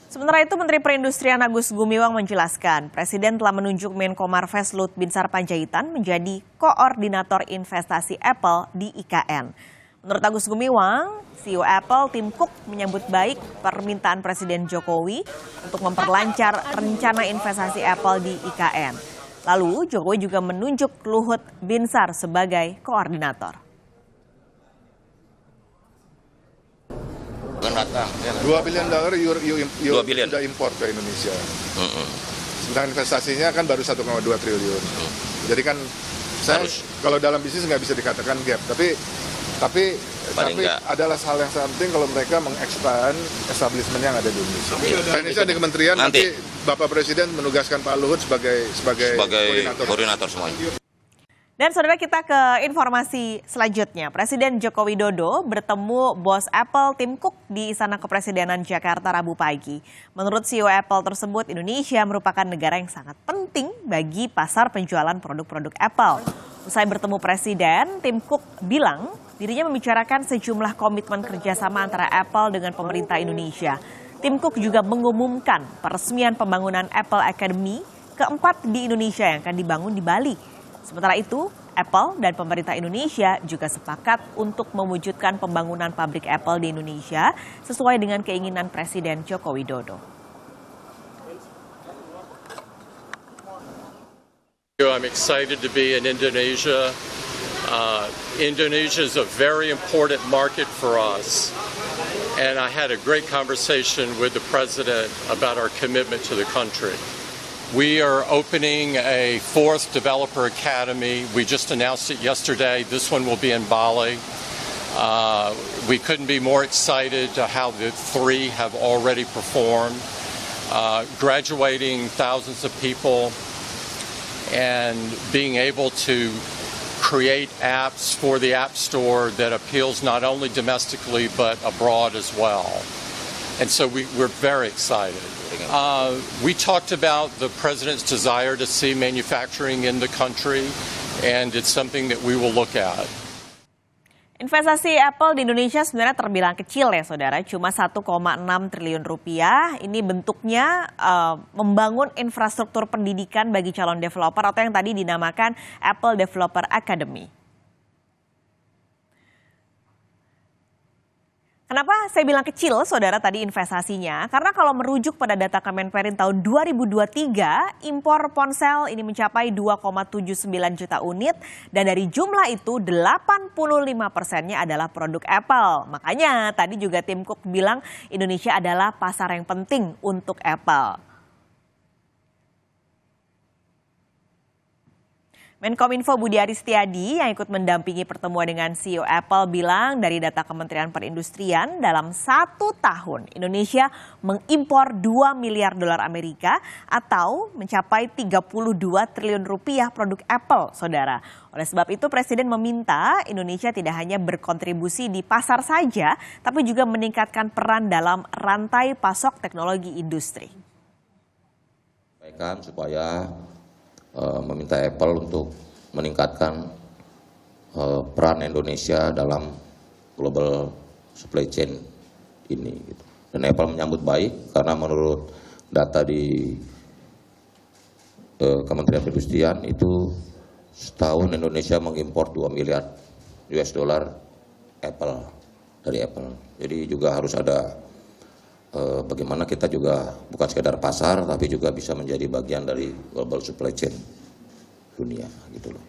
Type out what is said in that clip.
Sementara itu, Menteri Perindustrian Agus Gumiwang menjelaskan, Presiden telah menunjuk Menko Marves Lut Binsar Panjaitan menjadi koordinator investasi Apple di IKN. Menurut Agus Gumiwang, CEO Apple Tim Cook menyambut baik permintaan Presiden Jokowi untuk memperlancar rencana investasi Apple di IKN. Lalu, Jokowi juga menunjuk Luhut Binsar sebagai koordinator. 2 bilion dolar sudah impor ke Indonesia. Sedangkan investasinya kan baru 1,2 triliun. Jadi kan saya kalau dalam bisnis nggak bisa dikatakan gap, tapi adalah hal yang sangat penting kalau mereka mengekspand establishment yang ada di Indonesia. Indonesia di kementerian nanti Bapak Presiden menugaskan Pak Luhut sebagai koordinator semuanya. Dan saudara, kita ke informasi selanjutnya. Presiden Joko Widodo bertemu bos Apple Tim Cook di Istana Kepresidenan Jakarta Rabu pagi. Menurut CEO Apple tersebut, Indonesia merupakan negara yang sangat penting bagi pasar penjualan produk-produk Apple. Usai bertemu Presiden, Tim Cook bilang dirinya membicarakan sejumlah komitmen kerjasama antara Apple dengan pemerintah Indonesia. Tim Cook juga mengumumkan peresmian pembangunan Apple Academy keempat di Indonesia yang akan dibangun di Bali. Sementara itu, Apple dan pemerintah Indonesia juga sepakat untuk mewujudkan pembangunan pabrik Apple di Indonesia sesuai dengan keinginan Presiden Joko Widodo. I'm excited to be in Indonesia. Indonesia is a very important market for us. And I had a great conversation with the President about our commitment to the country. We are opening a 4th Developer Academy. We just announced it yesterday. This one will be in Bali. We couldn't be more excited to how the 3 have already performed, graduating thousands of people and being able to create apps for the App Store that appeals not only domestically but abroad as well. And so we're very excited. We talked about the President's desire to see manufacturing in the country, and it's something that we will look at. Investasi Apple di Indonesia sebenarnya terbilang kecil ya saudara, cuma 1,6 triliun rupiah. Ini bentuknya membangun infrastruktur pendidikan bagi calon developer atau yang tadi dinamakan Apple Developer Academy. Kenapa saya bilang kecil, saudara, tadi investasinya? Karena kalau merujuk pada data Kemenperin tahun 2023, impor ponsel ini mencapai 2,79 juta unit. Dan dari jumlah itu, 85%-nya adalah produk Apple. Makanya tadi juga Tim Cook bilang Indonesia adalah pasar yang penting untuk Apple. Menkominfo Budi Aris Setiadi yang ikut mendampingi pertemuan dengan CEO Apple bilang dari data Kementerian Perindustrian dalam 1 tahun Indonesia mengimpor 2 miliar dolar Amerika atau mencapai 32 triliun rupiah produk Apple, saudara. Oleh sebab itu Presiden meminta Indonesia tidak hanya berkontribusi di pasar saja, tapi juga meningkatkan peran dalam rantai pasok teknologi industri. Sampaikan supaya meminta Apple untuk meningkatkan peran Indonesia dalam global supply chain ini. Dan Apple menyambut baik karena menurut data di Kementerian Perindustrian itu setahun Indonesia mengimpor 2 miliar US dollar Apple dari Apple. Jadi juga harus ada bagaimana kita juga bukan sekedar pasar tapi juga bisa menjadi bagian dari global supply chain dunia gitu loh.